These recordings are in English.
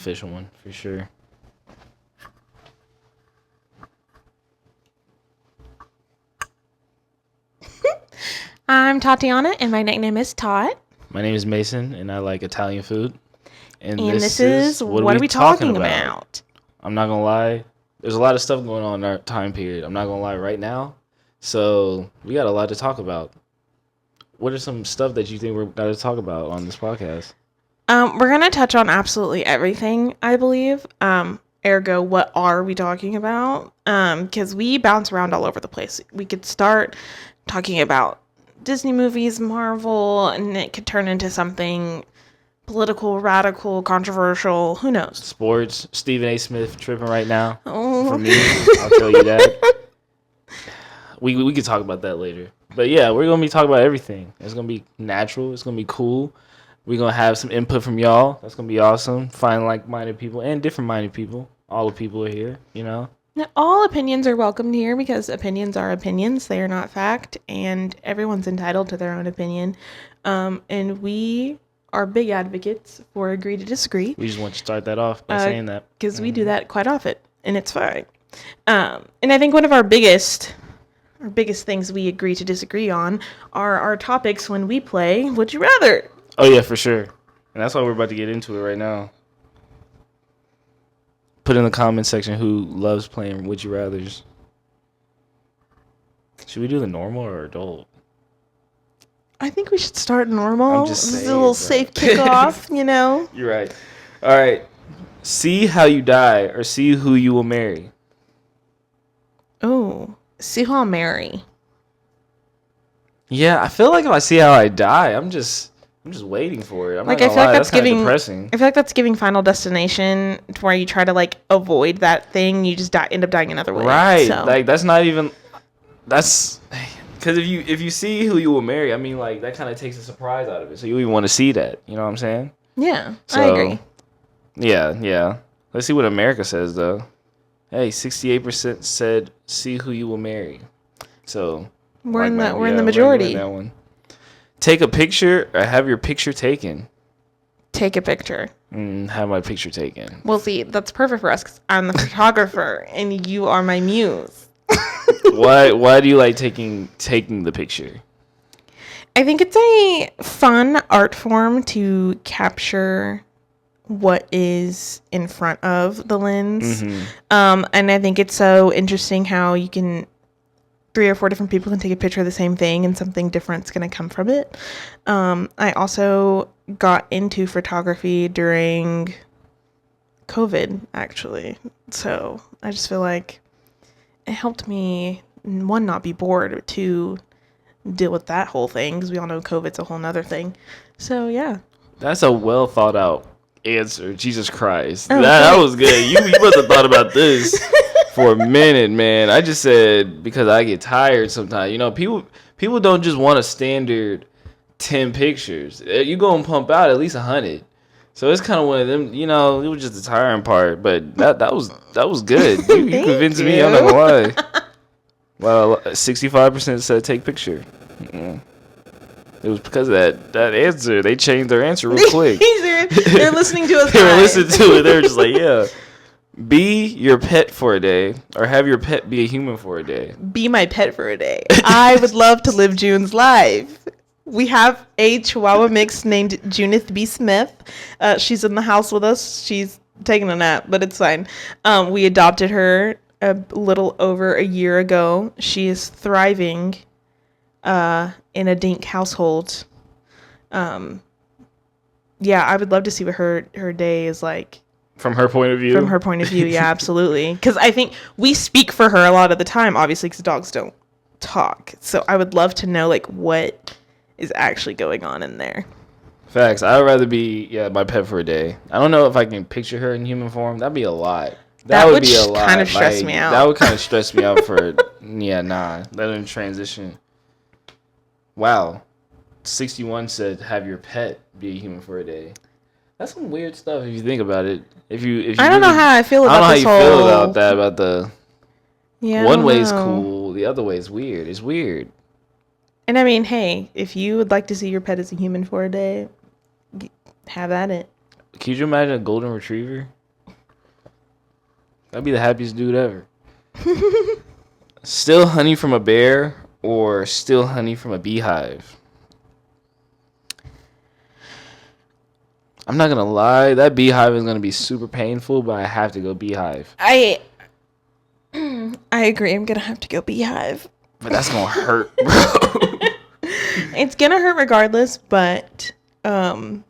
official one for sure. I'm Tatiana, and my nickname is Tot. My name is Mason, and I like Italian food. And this is what are we talking about? I'm not gonna lie. There's a lot of stuff going on in our time period. I'm not gonna lie right now. So we got a lot to talk about. What are some stuff that you think we're going to talk about on this podcast? We're gonna touch on absolutely everything, I believe. Ergo, what are we talking about? Because we bounce around all over the place. We could start talking about Disney movies, Marvel, and it could turn into something political, radical, controversial. Who knows? Sports. Stephen A. Smith tripping right now. Oh. For me, I'll tell you that. We could talk about that later. But yeah, we're going to be talking about everything. It's going to be natural. It's going to be cool. We're going to have some input from y'all. That's going to be awesome. Find like-minded people and different-minded people. All the people are here, you know? Now, all opinions are welcomed here because opinions are opinions. They are not fact, and everyone's entitled to their own opinion. And we are big advocates for agree to disagree. We just want to start that off by saying that. Because we do that quite often, and it's fine. And I think one of our biggest things we agree to disagree on are our topics when we play Would You Rather? Oh, yeah, for sure. And that's why we're about to get into it right now. Put in the comment section who loves playing Would You Rathers. Should we do the normal or adult? I think we should start normal. I'm just saying, this is a little safe kickoff, you know? You're right. All right. See how you die or see who you will marry. Oh, see who I'll marry. Yeah, I feel like if I see how I die, I'm just waiting for it. I'm not gonna lie, that's kind of depressing. I feel like that's giving Final Destination, to where you try to like avoid that thing, you just end up dying another way. Right, so. Like that's not even. That's because if you see who you will marry, I mean, like that kind of takes the surprise out of it. So you even want to see that. You know what I'm saying? Yeah, so, I agree. Yeah. Let's see what America says though. Hey, 68% said see who you will marry. So we're in the majority. We're in that one. Take a picture or have your picture taken. Take a picture. Have my picture taken. Well, see, that's perfect for us because I'm the photographer and you are my muse. Why do you like taking the picture? I think it's a fun art form to capture what is in front of the lens. Mm-hmm. And I think it's so interesting how you can 3 or 4 different people can take a picture of the same thing and something different's going to come from it. I also got into photography during COVID, actually. So I just feel like it helped me, 1, not be bored, 2, deal with that whole thing, because we all know COVID's a whole nother thing. So yeah. That's a well thought out answer. Jesus Christ. Oh, that was good. You must have thought about this for a minute, man. I just said because I get tired sometimes. You know, people don't just want a standard 10 pictures. You go and pump out at least 100. So it's kind of one of them, you know, it was just the tiring part, but that was good. You convinced me, I'm not gonna lie. Well, 65% said take picture. Mm-mm. It was because of that answer. They changed their answer real quick. They're listening to us. They were listening to it. They were just like, yeah. Be your pet for a day or have your pet be a human for a day. Be my pet for a day. I would love to live June's life. We have a Chihuahua mix named Junith B. Smith. She's in the house with us. She's taking a nap, but it's fine. We adopted her a little over a year ago. She is thriving in a dink household. Yeah, I would love to see what her day is like. From her point of view? From her point of view, yeah, absolutely. Because I think we speak for her a lot of the time, obviously, because dogs don't talk. So I would love to know, like, what is actually going on in there. Facts. I would rather be my pet for a day. I don't know if I can picture her in human form. That'd be a lot. That would be a lot. Kind of stress me out. That would kind of stress me out for let them transition. Wow. 61 said have your pet be a human for a day. That's some weird stuff if you think about it. If you I don't know how I feel about this whole... I don't know how you feel about that, about the... Yeah, one way is cool, the other way is weird. It's weird. And I mean, hey, if you would like to see your pet as a human for a day, have at it. Could you imagine a golden retriever? I'd be the happiest dude ever. Steal honey from a bear or steal honey from a beehive? I'm not gonna lie, that beehive is gonna be super painful, but I have to go beehive. I agree. I'm gonna have to go beehive. But that's gonna hurt, bro. It's gonna hurt regardless, but I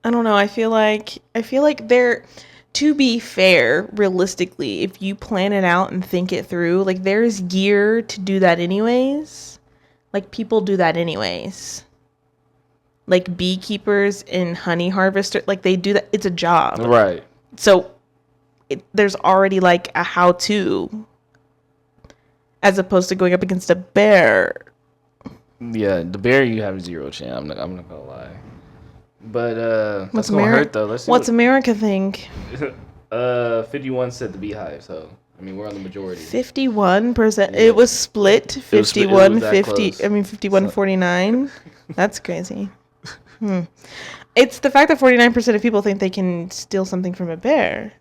don't know. I feel like they're, to be fair, realistically, if you plan it out and think it through, like there's gear to do that anyways. Like people do that anyways. Like beekeepers and honey harvesters, like they do that. It's a job, Right. So there's already like a how-to, as opposed to going up against a bear. Yeah, the bear you have 0 chance. I'm not gonna lie. But that's What's gonna hurt though. Let's see What's America think? 51 said the beehive, so I mean we're on the majority. 51%. Yeah. It was split. 51 that 50. close. I mean 51 49. That's crazy. It's the fact that 49% of people think they can steal something from a bear.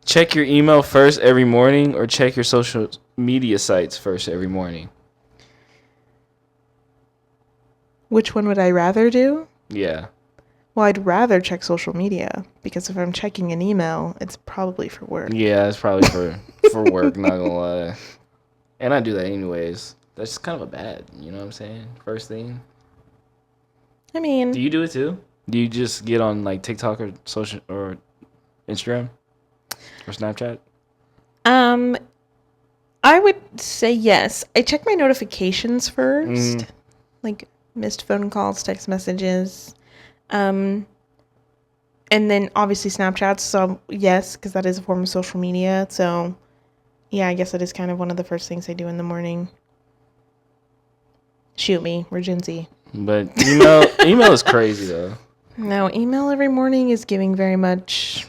Check your email first every morning or check your social media sites first every morning. Which one would I rather do? Yeah. Well, I'd rather check social media, because if I'm checking an email, it's probably for work. Yeah, it's probably for work, not gonna lie. And I do that anyways. That's kind of a bad, you know what I'm saying? First thing. I mean, Do you do it too? Do you just get on like TikTok or social or Instagram or Snapchat? I would say yes. I check my notifications first, like missed phone calls, text messages, and then obviously Snapchats. So yes, because that is a form of social media. So yeah, I guess that is kind of one of the first things I do in the morning. Shoot me, we're Gen Z. But email is crazy though. No, email every morning is giving very much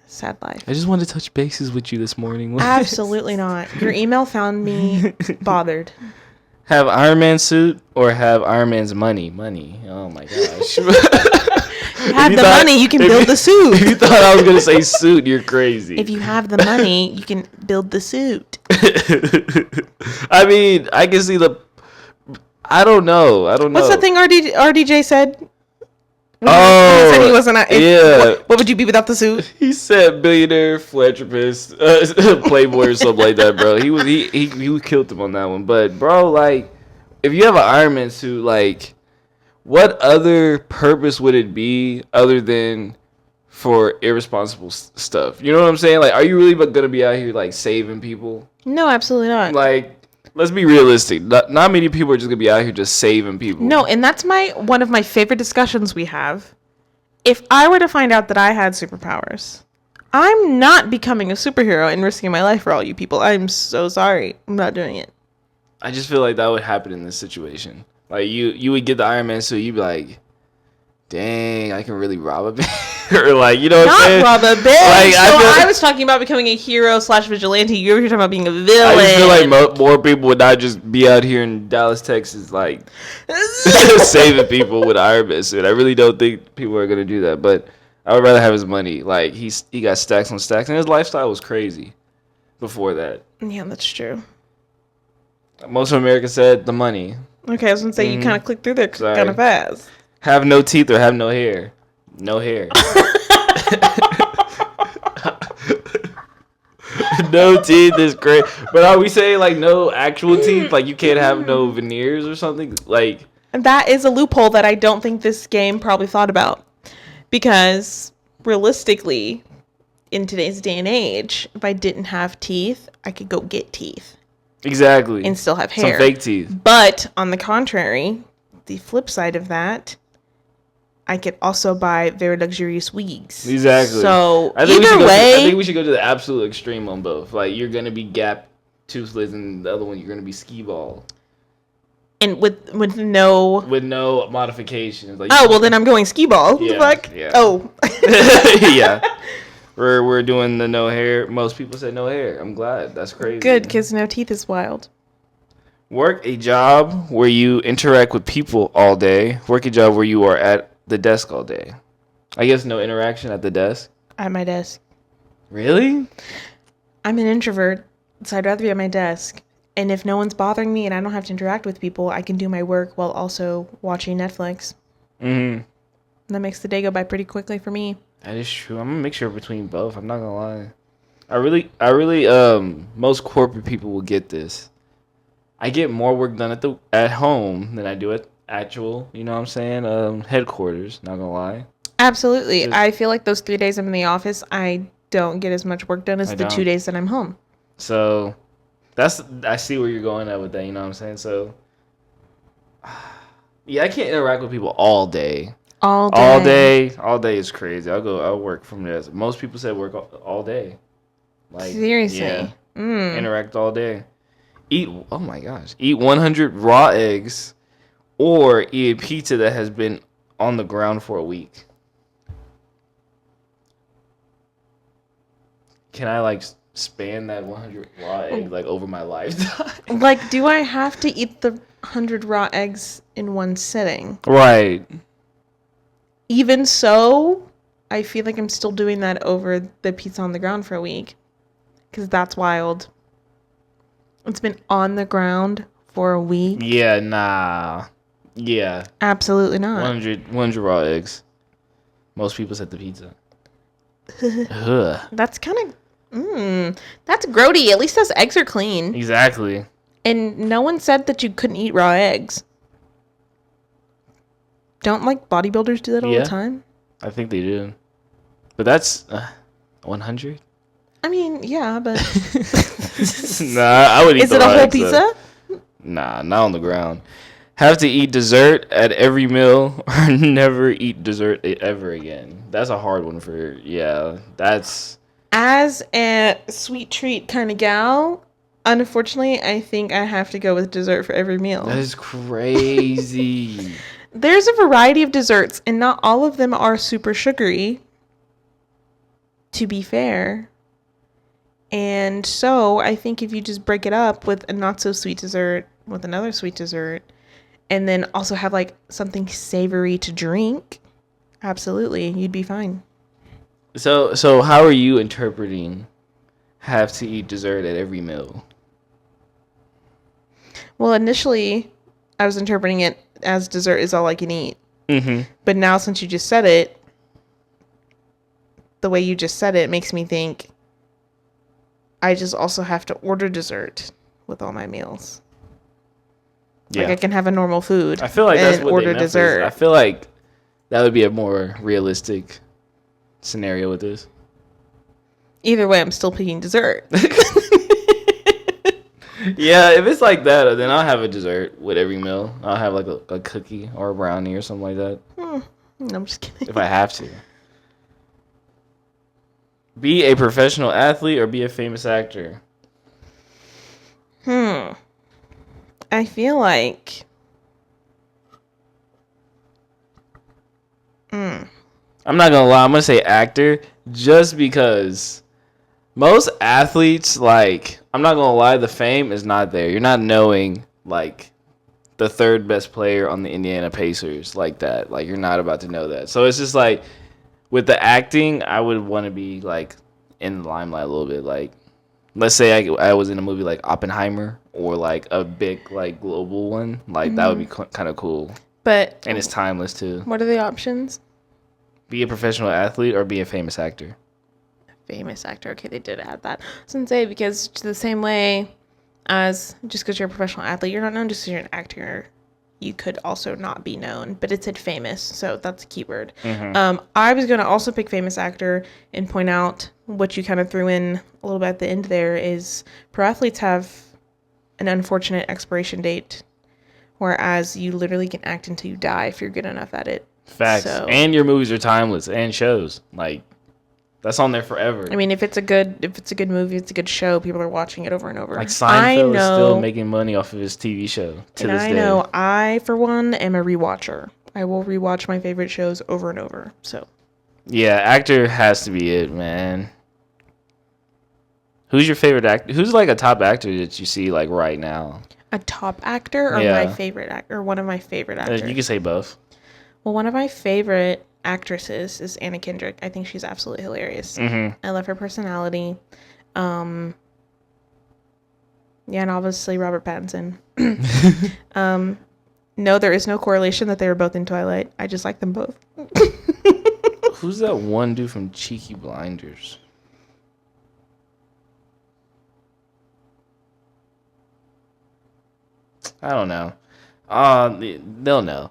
sad life. I just wanted to touch bases with you this morning. Absolutely not. Your email found me bothered. Have Iron Man suit or have Iron Man's money? Money. Oh my gosh. You have the money, you can build the suit. If you thought I was gonna say suit, you're crazy. If you have the money, you can build the suit. I mean, I can see the. I don't know. What's the thing RDJ said? When Oh, he said he wasn't. Yeah. What would you be without the suit? He said billionaire, philanthropist, playboy or something like that, bro. He killed him on that one. But bro, like, if you have an Iron Man suit, like, what other purpose would it be other than for irresponsible stuff? You know what I'm saying? Like, are you really gonna be out here like saving people? No, absolutely not. Like, let's be realistic. Not many people are just gonna be out here just saving people. No, and that's one of my favorite discussions we have. If I were to find out that I had superpowers, I'm not becoming a superhero and risking my life for all you people. I'm so sorry. I'm not doing it. I just feel like that would happen in this situation. Like you would get the Iron Man suit, you'd be like, dang, I can really rob a bank. Or like, you know what I'm saying? Not rob a bank. Like, I was talking about becoming a hero / vigilante. You're talking about being a villain. I just feel like more people would not just be out here in Dallas, Texas, like saving people with an Iron Man suit. I really don't think people are gonna do that. But I would rather have his money. Like he got stacks on stacks, and his lifestyle was crazy before that. Yeah, that's true. Most of America said the money. Okay, I was gonna say you kind of clicked through there kind of fast. Have no teeth or have no hair. No hair. No teeth is great. But are we saying like no actual teeth? Like you can't have no veneers or something? Like, and that is a loophole that I don't think this game probably thought about. Because realistically, in today's day and age, if I didn't have teeth, I could go get teeth. Exactly. And still have hair. Some fake teeth. But on the contrary, the flip side of that, I could also buy very luxurious wigs. Exactly. So I think we should go to the absolute extreme on both. Like you're gonna be gap toothless, and the other one you're gonna be skee ball. And with no modifications. Like, well, then I'm going skee ball. Yeah, Fuck. yeah. Oh. Yeah. We're doing the no hair. Most people said no hair. I'm glad. That's crazy. Good, because no teeth is wild. Work a job where you interact with people all day. Work a job where you are at the desk all day. I guess no interaction at the desk. At my desk. Really? I'm an introvert, so I'd rather be at my desk. And if no one's bothering me and I don't have to interact with people, I can do my work while also watching Netflix. Mm-hmm. That makes the day go by pretty quickly for me. That is true. I'm a mixture between both. I'm not gonna lie. I really, most corporate people will get this. I get more work done at home than I do at actual, you know what I'm saying, headquarters. Not gonna lie. Absolutely. I feel like those 3 days I'm in the office, I don't get as much work done as the 2 days that I'm home. So, I see where you're going at with that. You know what I'm saying? So, yeah, I can't interact with people all day. All day is crazy. I'll work from this. Most people say work all day. Like, seriously. Yeah. Interact all day. Eat 100 raw eggs or eat a pizza that has been on the ground for a week. Can I like span that 100 raw egg like over my lifetime? Like, do I have to eat the 100 raw eggs in one sitting? Right. Even so, I feel like I'm still doing that over the pizza on the ground for a week. Because that's wild. It's been on the ground for a week. Yeah, nah. Yeah. Absolutely not. 100 raw eggs. Most people said the pizza. That's kind of... that's grody. At least those eggs are clean. Exactly. And no one said that you couldn't eat raw eggs. Don't like bodybuilders do that all the time? I think they do. But that's 100? I mean, yeah, but... Nah, I would eat Is it a whole pizza? Nah, not on the ground. Have to eat dessert at every meal or never eat dessert ever again. That's a hard one that's... As a sweet treat kind of gal, unfortunately, I think I have to go with dessert for every meal. That is crazy. There's a variety of desserts, and not all of them are super sugary, to be fair. And so I think if you just break it up with a not so sweet dessert, with another sweet dessert, and then also have like something savory to drink, absolutely, you'd be fine. So how are you interpreting have to eat dessert at every meal? Well, initially, I was interpreting it as dessert is all I can eat. Mm-hmm. But now since you just said it, the way you just said it makes me think I just also have to order dessert with all my meals. Yeah. Like I can have a normal food. I feel like that's what order dessert. I feel like that would be a more realistic scenario with this. Either way, I'm still picking dessert. Yeah, if it's like that, then I'll have a dessert with every meal. I'll have like a cookie or a brownie or something like that. No, I'm just kidding. If I have to. Be a professional athlete or be a famous actor? I feel like... I'm not gonna lie, I'm gonna say actor just because most athletes, like, I'm not gonna lie, the fame is not there. You're not knowing, like, the third best player on the Indiana Pacers like that. Like, you're not about to know that. So it's just like, with the acting, I would want to be, like, in the limelight a little bit. Like, let's say I was in a movie like Oppenheimer or, like, a big, like, global one. Like, that would be kind of cool. But... And it's timeless, too. What are the options? Be a professional athlete or be a famous actor. Famous actor. Okay, they did add that. I was going to say, because the same way as just because you're a professional athlete, you're not known just because you're an actor. You could also not be known, but it said famous, so that's a keyword. Mm-hmm. I was going to also pick famous actor and point out what you kind of threw in a little bit at the end there is pro athletes have an unfortunate expiration date, whereas you literally can act until you die if you're good enough at it. Facts. So, and your movies are timeless and shows. Like, that's on there forever. I mean, if it's a good movie, it's a good show, people are watching it over and over. Like Seinfeld is still making money off of his TV show to this day. I know. I, for one, am a rewatcher. I will rewatch my favorite shows over and over. So, yeah, actor has to be it, man. Who's your favorite actor? Who's like a top actor that you see like right now? A top actor or my favorite actor? Or one of my favorite actors? You can say both. Well, one of my favorite actresses is Anna Kendrick. I think she's absolutely hilarious. Mm-hmm. I love her personality. Yeah, and obviously Robert Pattinson. No, there is no correlation that they were both in Twilight. I just like them both. Who's that one dude from Cheeky Blinders? I don't know. They'll know.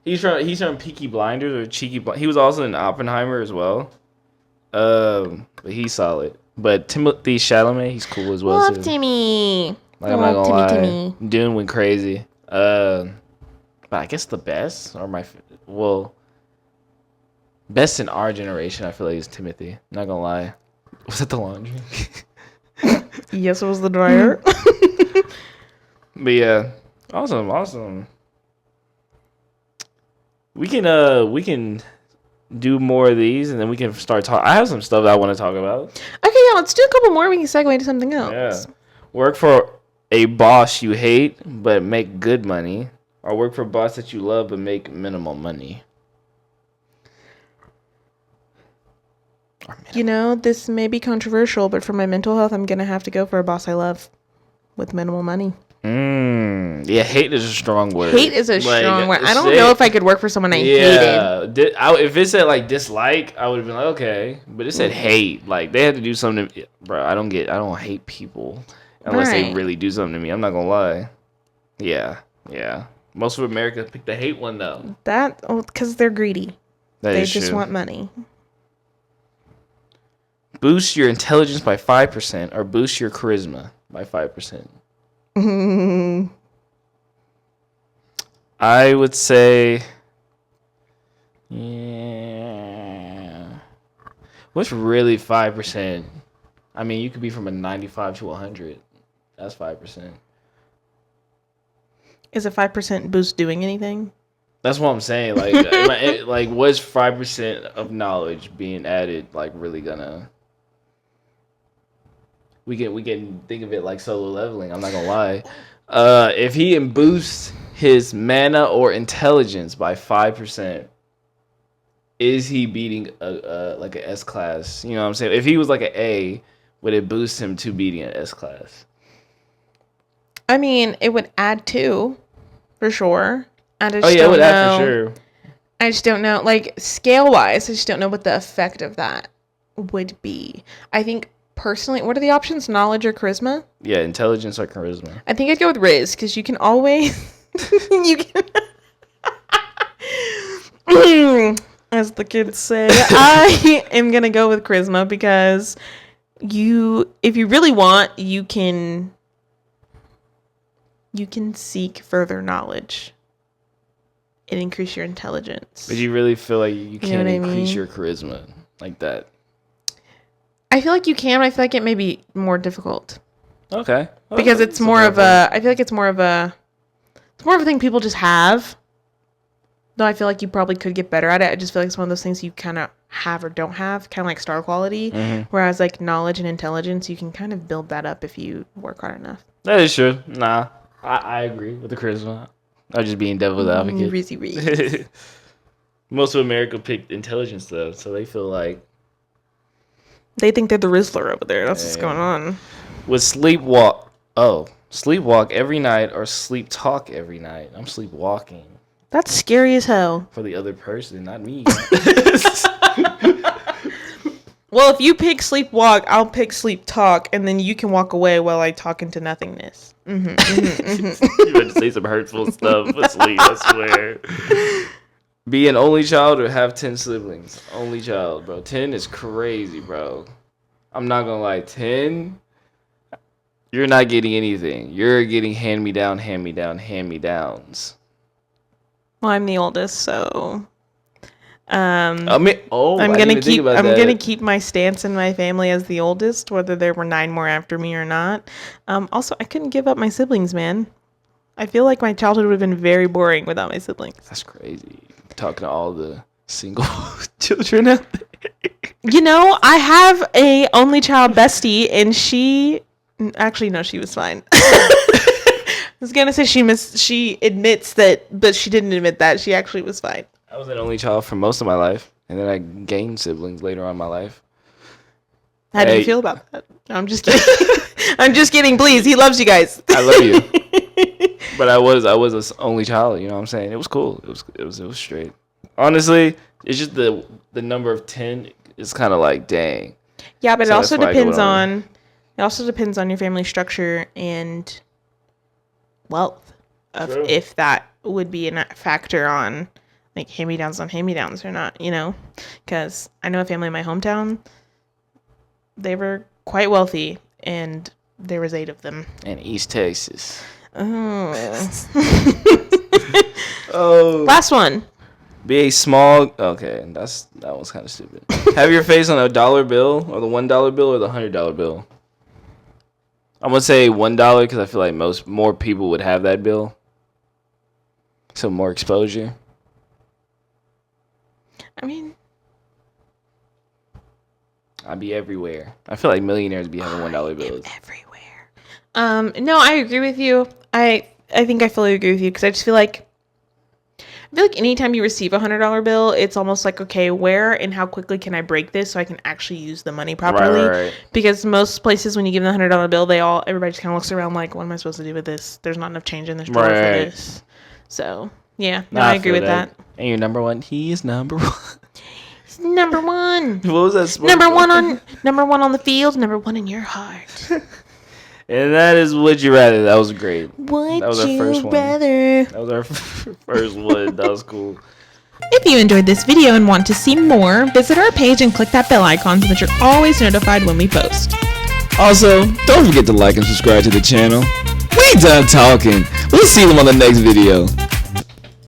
He's from Peaky Blinders or Cheeky. He was also in Oppenheimer as well. But he's solid. But Timothée Chalamet, he's cool as well. Love too. Timmy. Like, I'm not gonna lie. Timmy. Dune went crazy. But I guess the best best in our generation, I feel like is Timothy. Not gonna lie. Was it the laundry? Yes, it was the dryer. But yeah, awesome. We can do more of these, and then we can start talking. I have some stuff that I want to talk about. Okay, yeah, let's do a couple more. We can segue to something else. Yeah, work for a boss you hate but make good money, or work for a boss that you love but make minimal money. You know, this may be controversial, but for my mental health, I'm gonna have to go for a boss I love with minimal money. Yeah, hate is a strong word. Hate is a strong word. I don't know if I could work for someone I hated. If it said like dislike, I would have been like, okay. But it said hate. Like they had to do something. Bro, I don't hate people unless they really do something to me. I'm not gonna lie. Yeah. Most of America picked the hate one though. Because they're greedy. They just true. want money. Boost your intelligence by 5% or boost your charisma by 5%. I would say, yeah. What's really 5%? I mean, you could be from a 95 to 100. That's 5%. Is a 5% boost doing anything? That's what I'm saying. Like, what's 5% of knowledge being added? Like, really gonna? We can think of it like solo leveling. I'm not gonna lie. If he boosts his mana or intelligence by 5%, is he beating like an S class? You know what I'm saying? If he was like an A, would it boost him to beating an S class? I mean, it would add 2, for sure. It would add for sure. I just don't know, like scale wise. I just don't know what the effect of that would be. I think. Personally, what are the options? Knowledge or charisma? Yeah, intelligence or charisma. I think I'd go with Riz because you can always, as the kids say. I am gonna go with charisma because if you really want, you can seek further knowledge and increase your intelligence. But you really feel like you can't increase your charisma like that? I feel like you can, but I feel like it may be more difficult. Okay. Because it's more of a... I feel like it's more of a thing people just have. Though I feel like you probably could get better at it. I just feel like it's one of those things you kind of have or don't have. Kind of like star quality. Mm-hmm. Whereas like knowledge and intelligence, you can kind of build that up if you work hard enough. That is true. Nah. I agree with the charisma. I'm just being devil's advocate. Reezy. Most of America picked intelligence though. So they feel like... They think they're the Rizzler over there. That's what's going on. With sleepwalk every night or sleep talk every night. I'm sleepwalking. That's scary as hell. For the other person, not me. Well, if you pick sleepwalk, I'll pick sleep talk, and then you can walk away while I talk into nothingness. You better say some hurtful stuff with sleep, I swear. Be an only child or have 10 siblings? Only child, bro. 10 is crazy, bro. I'm not gonna lie. 10, you're not getting anything. You're getting hand-me-downs. Well, I'm the oldest, so... I'm gonna keep my stance in my family as the oldest, whether there were 9 more after me or not. Also, I couldn't give up my siblings, man. I feel like my childhood would have been very boring without my siblings. That's crazy. Talking to all the single children out there. You know, I have a only child bestie, and she was fine. I was gonna say she admits that, but she didn't admit that. She actually was fine. I was an only child for most of my life, and then I gained siblings later on in my life. How do you feel about that? No, I'm just kidding. I'm just kidding. Please, he loves you guys. I love you. But I was an only child. You know what I'm saying? It was cool. It was straight. Honestly, it's just the number of 10 is kind of like dang. Yeah, but so it also depends on your family structure and wealth of True. If that would be a factor on like hand-me-downs or not, you know? Because I know a family in my hometown, they were quite wealthy, and there was 8 of them. In East Texas. Oh. Oh. Last one. Be a small. Okay, that one's kind of stupid. Have your face on a dollar bill, or the $1 bill, or the $100 bill. I'm gonna say $1 because I feel like more people would have that bill. So more exposure. I mean, I'd be everywhere. I feel like millionaires be having $1 bills. Everywhere. No, I agree with you. I think I fully agree with you because I feel like anytime you receive a $100 bill, it's almost like, okay, where and how quickly can I break this so I can actually use the money properly? Right. Because most places, when you give them the $100 bill, everybody just kind of looks around like, what am I supposed to do with this? There's not enough change in this drawer for this. So yeah, no, I agree with that. And you're number one. He is number one. He's number one. What was that? Number one on the field. Number one in your heart. And that is Would You Rather. That was great. Would that was our first one. Rather? That was our first one. That was cool. If you enjoyed this video and want to see more, visit our page and click that bell icon so that you're always notified when we post. Also, don't forget to like and subscribe to the channel. We done talking. We'll see them on the next video.